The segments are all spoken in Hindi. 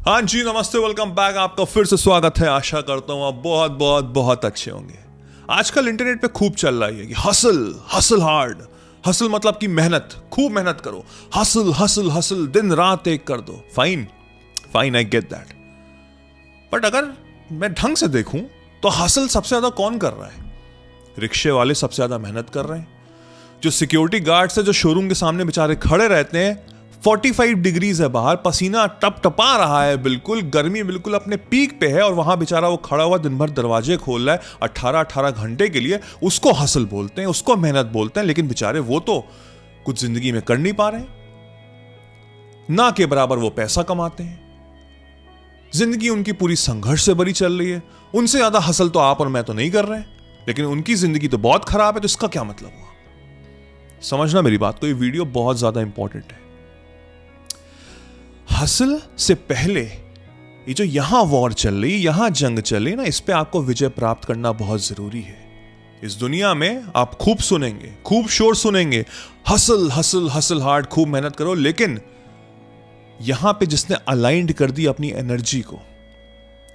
हाँ जी, नमस्ते, वेलकम बैक। आपका फिर से स्वागत है। आशा करता हूँ आप बहुत बहुत बहुत अच्छे होंगे। आजकल इंटरनेट पे खूब चल रहा है कि हसल हसल हार्ड। हसल मतलब कि मेहनत, खूब मेहनत करो। हसल हसल हसल, दिन रात एक कर दो। Fine fine, I get that. But अगर मैं ढंग से देखूं तो हसल सबसे ज्यादा कौन कर रहा है? रिक्शे वाले सबसे ज्यादा मेहनत कर रहे हैं। जो सिक्योरिटी गार्ड्स है, जो शोरूम के सामने बेचारे खड़े रहते हैं, 45 डिग्रीज है बाहर, पसीना टप टपा रहा है, बिल्कुल गर्मी बिल्कुल अपने पीक पे है, और वहां बेचारा वो खड़ा हुआ दिन भर दरवाजे खोल रहा है 18-18 घंटे के लिए। उसको हसल बोलते हैं, उसको मेहनत बोलते हैं। लेकिन बेचारे वो तो कुछ जिंदगी में कर नहीं पा रहे हैं, ना के बराबर वो पैसा कमाते हैं। जिंदगी उनकी पूरी संघर्ष से भरी चल रही है। उनसे ज्यादा हसल तो आप और मैं तो नहीं कर रहे हैं, लेकिन उनकी जिंदगी तो बहुत खराब है। तो इसका क्या मतलब हुआ? समझना मेरी बात को, ये वीडियो बहुत ज्यादा इंपॉर्टेंट है। हसल से पहले ये जो यहां वॉर चल रही, यहां जंग चल रही ना, इस पे आपको विजय प्राप्त करना बहुत जरूरी है। इस दुनिया में आप खूब सुनेंगे, खूब शोर सुनेंगे, हसल हसल हसल हार्ड, खूब मेहनत करो। लेकिन यहां पे जिसने अलाइंड कर दी अपनी एनर्जी को,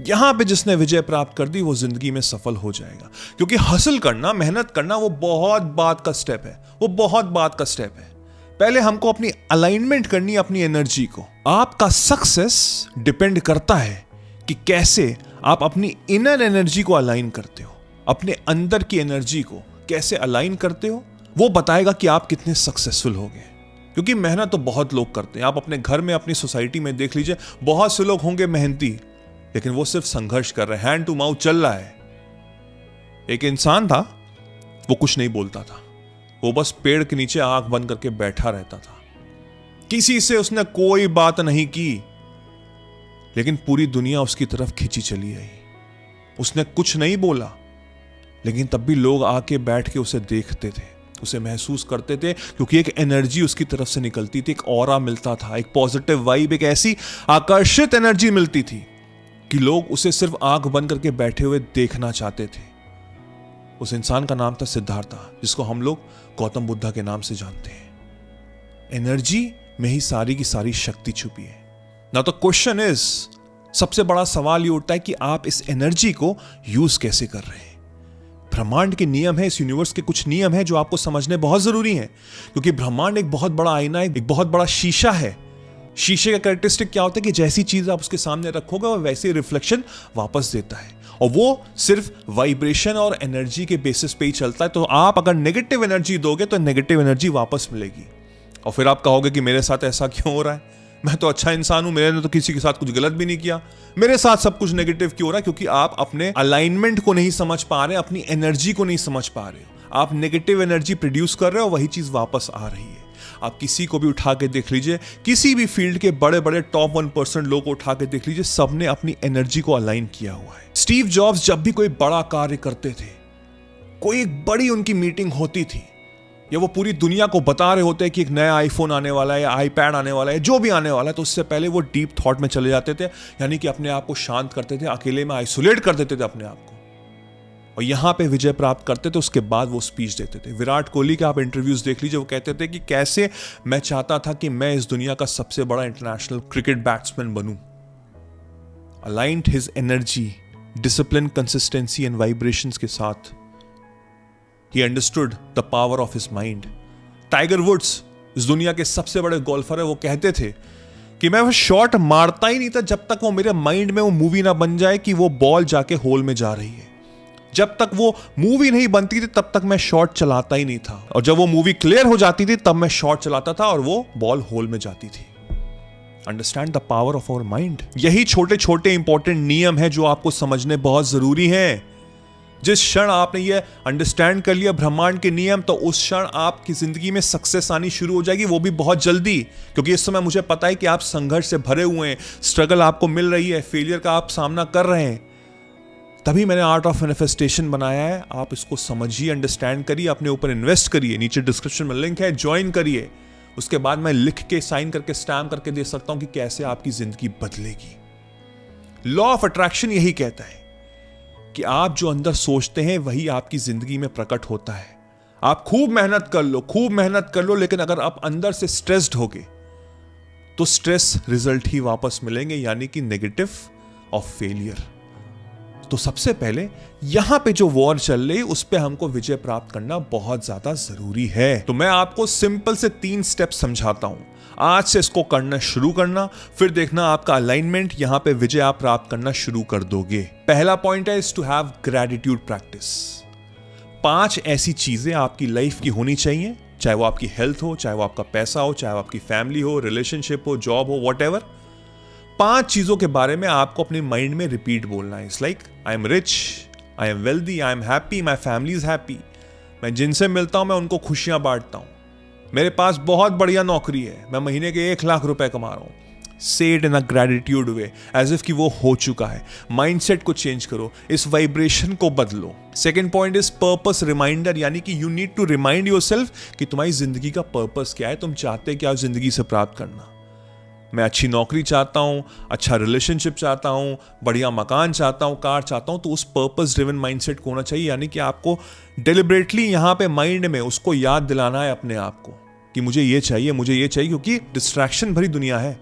यहां पे जिसने विजय प्राप्त कर दी, वो जिंदगी में सफल हो जाएगा। क्योंकि हसल करना, मेहनत करना, वो बहुत बात का स्टेप है। वो बहुत बात का स्टेप है। पहले हमको अपनी अलाइनमेंट करनी है अपनी एनर्जी को। आपका सक्सेस डिपेंड करता है कि कैसे आप अपनी इनर एनर्जी को अलाइन करते हो, अपने अंदर की एनर्जी को कैसे अलाइन करते हो, वो बताएगा कि आप कितने सक्सेसफुल होंगे। क्योंकि मेहनत तो बहुत लोग करते हैं। आप अपने घर में, अपनी सोसाइटी में देख लीजिए, बहुत से लोग होंगे मेहनती, लेकिन वो सिर्फ संघर्ष कर रहे हैं, हैंड टू माउथ चल रहा है। एक इंसान था, वो कुछ नहीं बोलता था, वो बस पेड़ के नीचे आंख बंद करके बैठा रहता था। किसी से उसने कोई बात नहीं की, लेकिन पूरी दुनिया उसकी तरफ खींची चली आई। उसने कुछ नहीं बोला, लेकिन तब भी लोग आके बैठ के उसे देखते थे, उसे महसूस करते थे, क्योंकि एक एनर्जी उसकी तरफ से निकलती थी, एक ऑरा मिलता था, एक पॉजिटिव वाइब, एक ऐसी आकर्षित एनर्जी मिलती थी कि लोग उसे सिर्फ आंख बंद करके बैठे हुए देखना चाहते थे। उस इंसान का नाम था सिद्धार्थ, जिसको हम लोग गौतम बुद्धा के नाम से जानते हैं। एनर्जी में ही सारी की सारी शक्ति छुपी है ना। तो क्वेश्चन इज, सबसे बड़ा सवाल ये उठता है कि आप इस एनर्जी को यूज कैसे कर रहे हैं। ब्रह्मांड के नियम है, इस यूनिवर्स के कुछ नियम है जो आपको समझने बहुत जरूरी हैं। क्योंकि ब्रह्मांड एक बहुत बड़ा आईना है, एक बहुत बड़ा शीशा है। शीशे का कैरेक्टरिस्टिक क्या होता है कि जैसी चीज आप उसके सामने रखोगे, वो वैसे रिफ्लेक्शन वापस देता है, और वो सिर्फ वाइब्रेशन और एनर्जी के बेसिस पे ही चलता है। तो आप अगर नेगेटिव एनर्जी दोगे तो नेगेटिव एनर्जी वापस मिलेगी। और फिर आप कहोगे कि मेरे साथ ऐसा क्यों हो रहा है, मैं तो अच्छा इंसान हूं, मैंने तो किसी के साथ कुछ गलत भी नहीं किया, मेरे साथ सब कुछ नेगेटिव क्यों हो रहा है? क्योंकि आप अपने अलाइनमेंट को नहीं समझ पा रहे, अपनी एनर्जी को नहीं समझ पा रहे हो। आप नेगेटिव एनर्जी प्रोड्यूस कर रहे हो, वही चीज वापस आ रही है। आप किसी को भी उठा के देख लीजिए, किसी भी फील्ड के बड़े बड़े टॉप 1% लोग को उठा के देख लीजिए, सबने अपनी एनर्जी को अलाइन किया हुआ है। स्टीव जॉब्स जब भी कोई बड़ा कार्य करते थे, कोई एक बड़ी उनकी मीटिंग होती थी, या वो पूरी दुनिया को बता रहे होते कि एक नया आईफोन आने वाला है या आईपैड आने वाला है, जो भी आने वाला है, तो उससे पहले वो डीप थॉट में चले जाते थे। यानी कि अपने आप को शांत करते थे, अकेले में आइसोलेट कर देते थे अपने आप को, और यहां पे विजय प्राप्त करते थे। उसके बाद वो स्पीच देते थे। विराट कोहली के आप इंटरव्यूज देख लीजिए, वो कहते थे कि कैसे मैं चाहता था कि मैं इस दुनिया का सबसे बड़ा इंटरनेशनल क्रिकेट बैट्समैन बनूं। Aligned his energy, discipline, consistency and vibrations के साथ। He understood the power of his mind. Tiger Woods इस दुनिया के सबसे बड़े गोल्फर है, वो कहते थे कि मैं वो शॉट मारता ही नहीं था जब तक वो मेरे माइंड में वो मूवी ना बन जाए कि वो बॉल जाके होल में जा रही है। जब तक वो मूवी नहीं बनती थी तब तक मैं शॉट चलाता ही नहीं था, और जब वो मूवी क्लियर हो जाती थी तब मैं शॉट चलाता था और वो बॉल होल में जाती थी। Understand the power of our mind. यही छोटे छोटे इंपॉर्टेंट नियम है जो आपको समझने बहुत जरूरी है। जिस क्षण आपने ये अंडरस्टैंड कर लिया ब्रह्मांड के नियम, तो उस क्षण आपकी जिंदगी में सक्सेस आनी शुरू हो जाएगी, वो भी बहुत जल्दी। क्योंकि इस समय मुझे पता है कि आप संघर्ष से भरे हुए हैं, स्ट्रगल आपको मिल रही है, फेलियर का आप सामना कर रहे हैं। तभी मैंने आर्ट ऑफ मैनिफेस्टेशन बनाया है। आप इसको समझिए, अंडरस्टैंड करिए, अपने ऊपर इन्वेस्ट करिए। नीचे डिस्क्रिप्शन में लिंक है, ज्वाइन करिए। उसके बाद मैं लिख के, साइन करके, स्टैम्प करके दे सकता हूं कि कैसे आपकी जिंदगी बदलेगी। लॉ ऑफ अट्रैक्शन यही कहता है कि आप जो अंदर सोचते हैं वही आपकी जिंदगी में प्रकट होता है। आप खूब मेहनत कर लो, खूब मेहनत कर लो, लेकिन अगर आप अंदर से स्ट्रेस्ड होगे तो स्ट्रेस रिजल्ट ही वापस मिलेंगे, यानी कि नेगेटिव ऑफ फेलियर। तो सबसे पहले यहां पे जो वॉर चल रही उस पे हमको विजय प्राप्त करना बहुत ज्यादा जरूरी है। तो मैं आपको सिंपल से 3 स्टेप समझाता हूं, आज से इसको करना शुरू करना, फिर देखना आपका अलाइनमेंट, यहां पे विजय आप प्राप्त करना शुरू कर दोगे। पहला पॉइंट है is to have gratitude practice. 5 ऐसी चीजें आपकी लाइफ की होनी चाहिए, चाहे वो आपकी हेल्थ हो, चाहे वो आपका पैसा हो, चाहे वो आपकी फैमिली हो, रिलेशनशिप हो, जॉब हो, व्हाटएवर। 5 चीजों के बारे में आपको अपने माइंड में रिपीट बोलना है। It's like I am rich, I am wealthy, I am happy, my family is happy. मैं जिनसे मिलता हूं मैं उनको खुशियां बांटता हूं। मेरे पास बहुत बढ़िया नौकरी है, मैं महीने के 1 लाख रुपए कमा रहा हूं। Say it in a gratitude way, as if कि वो हो चुका है। माइंडसेट को चेंज करो, इस वाइब्रेशन को बदलो। Second point is purpose reminder, यानी कि you need to remind yourself कि तुम्हारी जिंदगी का पर्पस क्या है, तुम चाहते क्या जिंदगी से प्राप्त करना। मैं अच्छी नौकरी चाहता हूं, अच्छा रिलेशनशिप चाहता हूं, बढ़िया मकान चाहता हूं, कार चाहता हूं। तो उस पर्पस ड्रिवन माइंडसेट को होना चाहिए, यानी कि आपको डेलिबरेटली यहां पे माइंड में उसको याद दिलाना है अपने आप को कि मुझे ये चाहिए, मुझे ये चाहिए, क्योंकि डिस्ट्रैक्शन भरी दुनिया है।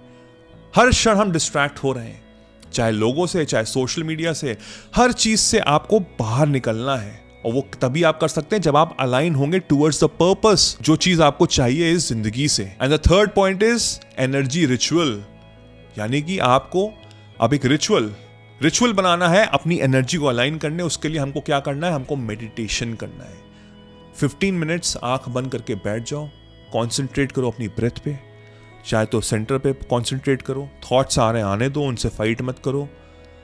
हर क्षण हम डिस्ट्रैक्ट हो रहे हैं, चाहे लोगों से, चाहे सोशल मीडिया से, हर चीज से आपको बाहर निकलना है। और वो तभी आप कर सकते हैं जब आप अलाइन होंगे टुवर्ड्स द पर्पस, जो चीज आपको चाहिए इस जिंदगी से। And the third point is energy ritual, यानी कि आपको अब एक रिचुअल बनाना है अपनी एनर्जी को अलाइन करने। उसके लिए हमको क्या करना है, हमको मेडिटेशन करना है। 15 मिनट्स आंख बंद करके बैठ जाओ, कॉन्सेंट्रेट करो अपनी ब्रेथ पे, चाहे तो सेंटर पे कॉन्सेंट्रेट करो, थॉट्स आ रहे हैं आने दो, उनसे फाइट मत करो।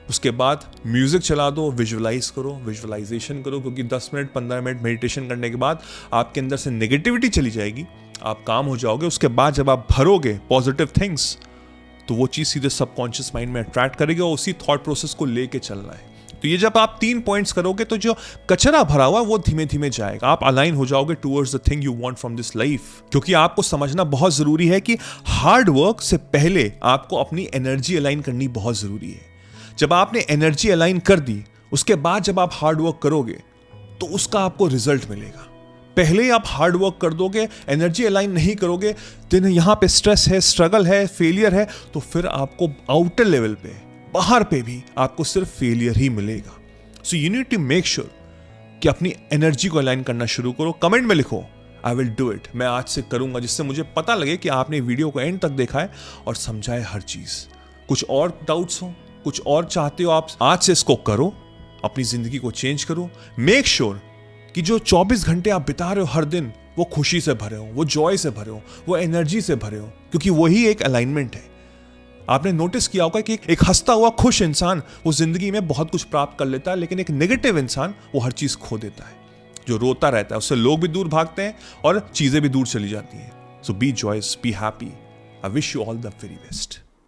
उसके बाद म्यूजिक चला दो, विजुअलाइज करो, विजुअलाइजेशन करो, क्योंकि 10 मिनट 15 मिनट मेडिटेशन करने के बाद आपके अंदर से नेगेटिविटी चली जाएगी, आप काम हो जाओगे। उसके बाद जब आप भरोगे पॉजिटिव थिंग्स, तो वो चीज़ सीधे सबकॉन्शियस माइंड में अट्रैक्ट करेगी और उसी थॉट प्रोसेस को लेके चलना है। तो ये जब आप 3 पॉइंट्स करोगे तो जो कचरा भरा हुआ है वो धीमे धीमे जाएगा, आप अलाइन हो जाओगे towards the thing you want from this life. क्योंकि आपको समझना बहुत जरूरी है कि हार्ड वर्क से पहले आपको अपनी एनर्जी अलाइन करनी बहुत जरूरी है। जब आपने एनर्जी अलाइन कर दी, उसके बाद जब आप हार्ड वर्क करोगे तो उसका आपको रिजल्ट मिलेगा। पहले ही आप हार्ड वर्क कर दोगे, एनर्जी अलाइन नहीं करोगे, तो यहां पे स्ट्रेस है, स्ट्रगल है, फेलियर है, तो फिर आपको आउटर लेवल पे, बाहर पे भी आपको सिर्फ फेलियर ही मिलेगा। So you need to make sure कि अपनी एनर्जी को अलाइन करना शुरू करो। कमेंट में लिखो आई विल डू इट, मैं आज से करूंगा, जिससे मुझे पता लगे कि आपने वीडियो को एंड तक देखा है और समझा है हर चीज। कुछ और डाउट्स हो, कुछ और चाहते हो आप, आज से इसको करो, अपनी जिंदगी को चेंज करो। मेक श्योर कि जो 24 घंटे आप बिता रहे हो हर दिन, वो खुशी से भरे हो, वो जॉय से भरे हो, वो एनर्जी से भरे हो, क्योंकि वही एक अलाइनमेंट है। आपने नोटिस किया होगा कि एक हंसता हुआ खुश इंसान वो जिंदगी में बहुत कुछ प्राप्त कर लेता है, लेकिन एक नेगेटिव इंसान वो हर चीज खो देता है। जो रोता रहता है उससे लोग भी दूर भागते हैं और चीजें भी दूर चली जाती हैं। So be joyous, be happy. I wish you all the very best.